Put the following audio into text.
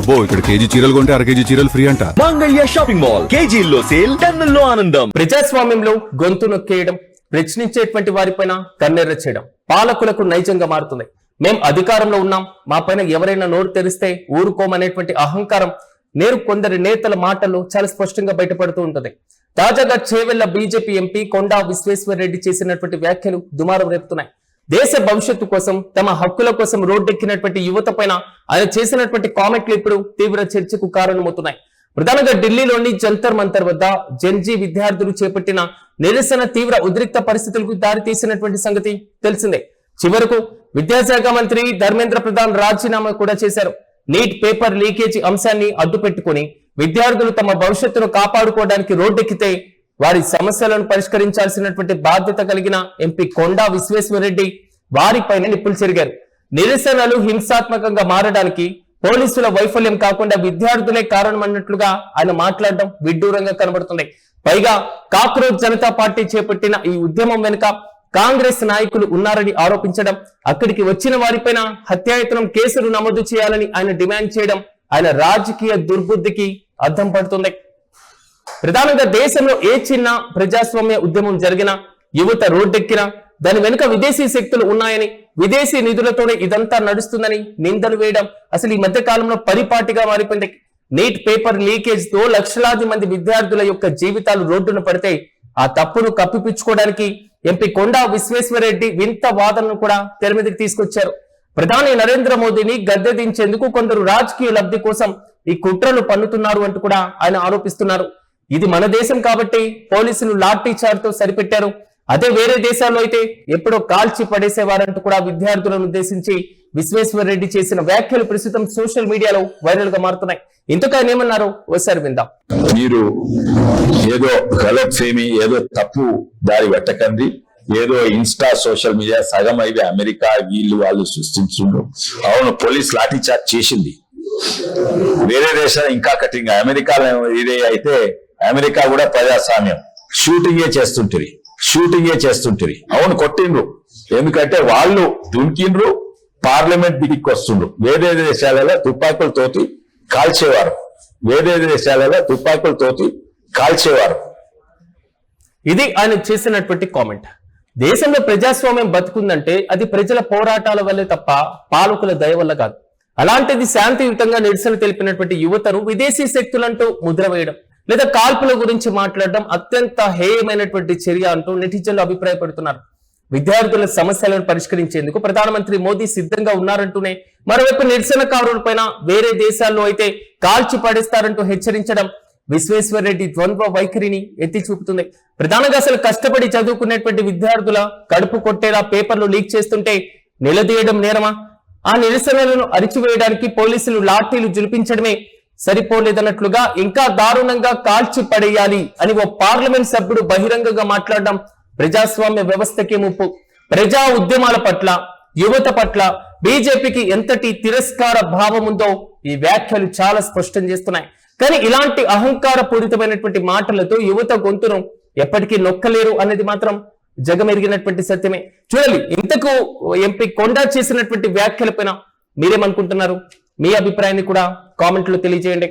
అబ్బో ఇక్కడ కేజీ చీరలు కొంటే అర కేజీ చీరలు ఫ్రీ అంట. మంగళ్య షాపింగ్ మాల్ కేజీల్లో సేల్, టన్నుల్లో ఆనందం. ప్రజాస్వామ్యంలో గొంతు నొక్కేయడం, ప్రశ్నించేటువంటి వారిపైన కన్నెర్ర చేయడం పాలకులకు నైజంగా మారుతుంది. మేం అధికారంలో ఉన్నాం, మా పైన ఎవరైనా నోరు తెరిస్తే ఊరుకోమనేటువంటి అహంకారం నేరు కొందరి నేతల మాటల్లో చాలా స్పష్టంగా బయటపడుతూ ఉంటుంది. తాజాగా చేవెళ్ల బీజేపీ ఎంపీ కొండా విశ్వేశ్వరరెడ్డి చేసినటువంటి వ్యాఖ్యలు దుమారం రేపుతున్నాయి. దేశ భవిష్యత్తు కోసం, తమ హక్కుల కోసం రోడ్డెక్కినటువంటి యువత పైన ఆయన చేసినటువంటి కామెంట్లు ఇప్పుడు తీవ్ర చర్చకు కారణమవుతున్నాయి. ప్రధానంగా ఢిల్లీలోని జంతర్ మంతర్ వద్ద జెన్జీ విద్యార్థులు చేపట్టిన నిరసన తీవ్ర ఉద్రిక్త పరిస్థితులకు దారితీసినటువంటి సంగతి తెలిసిందే. చివరకు విద్యాశాఖ మంత్రి ధర్మేంద్ర ప్రధాన్ రాజీనామా కూడా చేశారు. నీట్ పేపర్ లీకేజీ అంశాన్ని అడ్డుపెట్టుకుని విద్యార్థులు తమ భవిష్యత్తును కాపాడుకోవడానికి రోడ్డెక్కితే వారి సమస్యలను పరిష్కరించాల్సినటువంటి బాధ్యత కలిగిన ఎంపీ కొండా విశ్వేశ్వరరెడ్డి వారిపైన నిప్పులు చెరిగారు. నిరసనలు హింసాత్మకంగా మారడానికి పోలీసుల వైఫల్యం కాకుండా విద్యార్థులే కారణమన్నట్లుగా ఆయన మాట్లాడడం విడ్డూరంగా కనబడుతుంది. పైగా కాక్రోచ్ జనతా పార్టీ చేపట్టిన ఈ ఉద్యమం వెనుక కాంగ్రెస్ నాయకులు ఉన్నారని ఆరోపించడం, అక్కడికి వచ్చిన వారిపైన హత్యాయత్నం కేసులు నమోదు చేయాలని ఆయన డిమాండ్ చేయడం ఆయన రాజకీయ దుర్బుద్ధికి అద్దం పడుతుంది. ప్రధానంగా దేశంలో ఏ చిన్న ప్రజాస్వామ్య ఉద్యమం జరిగినా, యువత రోడ్డెక్కినా దాని వెనుక విదేశీ శక్తులు ఉన్నాయని, విదేశీ నిధులతోనే ఇదంతా నడుస్తుందని నిందలు వేయడం అసలు ఈ మధ్య కాలంలో పరిపాటిగా మారిపోయింది. నీట్ పేపర్ లీకేజ్ తో లక్షలాది మంది విద్యార్థుల యొక్క జీవితాలు రోడ్డున పడితే ఆ తప్పును కప్పిపుచ్చుకోవడానికి ఎంపీ కొండా విశ్వేశ్వరరెడ్డి వింత వాదనను కూడా తెర మీదకి తీసుకొచ్చారు. ప్రధాని నరేంద్ర మోదీని గద్దె దించేందుకు కొందరు రాజకీయ లబ్ధి కోసం ఈ కుట్రలు పన్నుతున్నారు అంటూ కూడా ఆయన ఆరోపిస్తున్నారు. ఇది మన దేశం కాబట్టి పోలీసులు లాఠీ చార్జ్తో సరిపెట్టారు, అదే వేరే దేశాల్లో అయితే ఎప్పుడో కాల్చి పడేసేవారంటూ కూడా విద్యార్థులను ఉద్దేశించి విశ్వేశ్వరరెడ్డి చేసిన వ్యాఖ్యలు ప్రస్తుతం సోషల్ మీడియాలో వైరల్ గా మారుతున్నాయి. ఇంతకు ఆయన ఏమన్నారో ఒకసారి విందాం. మీరు ఏదో గలత్ ఫేమి, ఏదో తప్పు దారి పెట్టకండి, ఏదో ఇన్స్టా సోషల్ మీడియా సగం అయితే అమెరికా వీళ్ళు వాళ్ళు సృష్టించుండ్రు. అవును, పోలీస్ లాఠీ చార్జ్ చేసింది. వేరే దేశాలు ఇంకా కఠినంగా, అమెరికాలో ఇదే అయితే అమెరికా కూడా ప్రజాస్వామ్యం షూటింగే చేస్తుంటది. అవును, కొట్టిండ్రు, ఎందుకంటే వాళ్ళు దుంకిండ్రు, పార్లమెంట్ దిగికి వస్తుండ్రు. వేరే దేశాలలో తుపాకులతోటి కాల్చేవారు. ఇది ఆయన చేసినటువంటి కామెంట్. దేశంలో ప్రజాస్వామ్యం బతుకుందంటే అది ప్రజల పోరాటాల వల్లే తప్ప పాలకుల దయ వల్ల కాదు. అలాంటిది శాంతియుతంగా నిరసన తెలిపినటువంటి యువతను విదేశీ శక్తులంటూ ముద్ర వేయడం లేదా కాల్పుల గురించి మాట్లాడడం అత్యంత హేయమైనటువంటి చర్య అంటూ నెటిజన్లు అభిప్రాయపడుతున్నారు. విద్యార్థుల సమస్యలను పరిష్కరించేందుకు ప్రధానమంత్రి మోదీ సిద్ధంగా ఉన్నారంటూనే మరోవైపు నిరసనకారులపైన వేరే దేశాల్లో అయితే కాల్చి పడేస్తారంటూ హెచ్చరించడం విశ్వేశ్వరరెడ్డి ద్వంద్వ వైఖరిని ఎత్తి చూపుతుంది. ప్రధానంగా అసలు కష్టపడి చదువుకునేటువంటి విద్యార్థుల కడుపు కొట్టేలా పేపర్లు లీక్ చేస్తుంటే నిలదీయడం నేరమా? ఆ నిరసనలను అరిచివేయడానికి పోలీసులు లాఠీలు జులిపించడమే సరిపోలేదన్నట్లుగా ఇంకా దారుణంగా కాల్చి పడేయాలి అని ఓ పార్లమెంట్ సభ్యుడు బహిరంగంగా మాట్లాడడం ప్రజాస్వామ్య వ్యవస్థకే ముప్పు. ప్రజా ఉద్యమాల పట్ల, యువత పట్ల బీజేపీకి ఎంతటి తిరస్కార భావం ఉందో ఈ వ్యాఖ్యలు చాలా స్పష్టం చేస్తున్నాయి. కానీ ఇలాంటి అహంకార పూరితమైనటువంటి మాటలతో యువత గొంతును ఎప్పటికీ నొక్కలేరు అనేది మాత్రం జగమెరిగినటువంటి సత్యమే. చూడాలి ఇంతకు ఎంపీ కొండా చేసినటువంటి వ్యాఖ్యలపైన మీరేమనుకుంటున్నారు? మీ అభిప్రాయాన్ని కూడా కామెంట్లో తెలియజేయండి.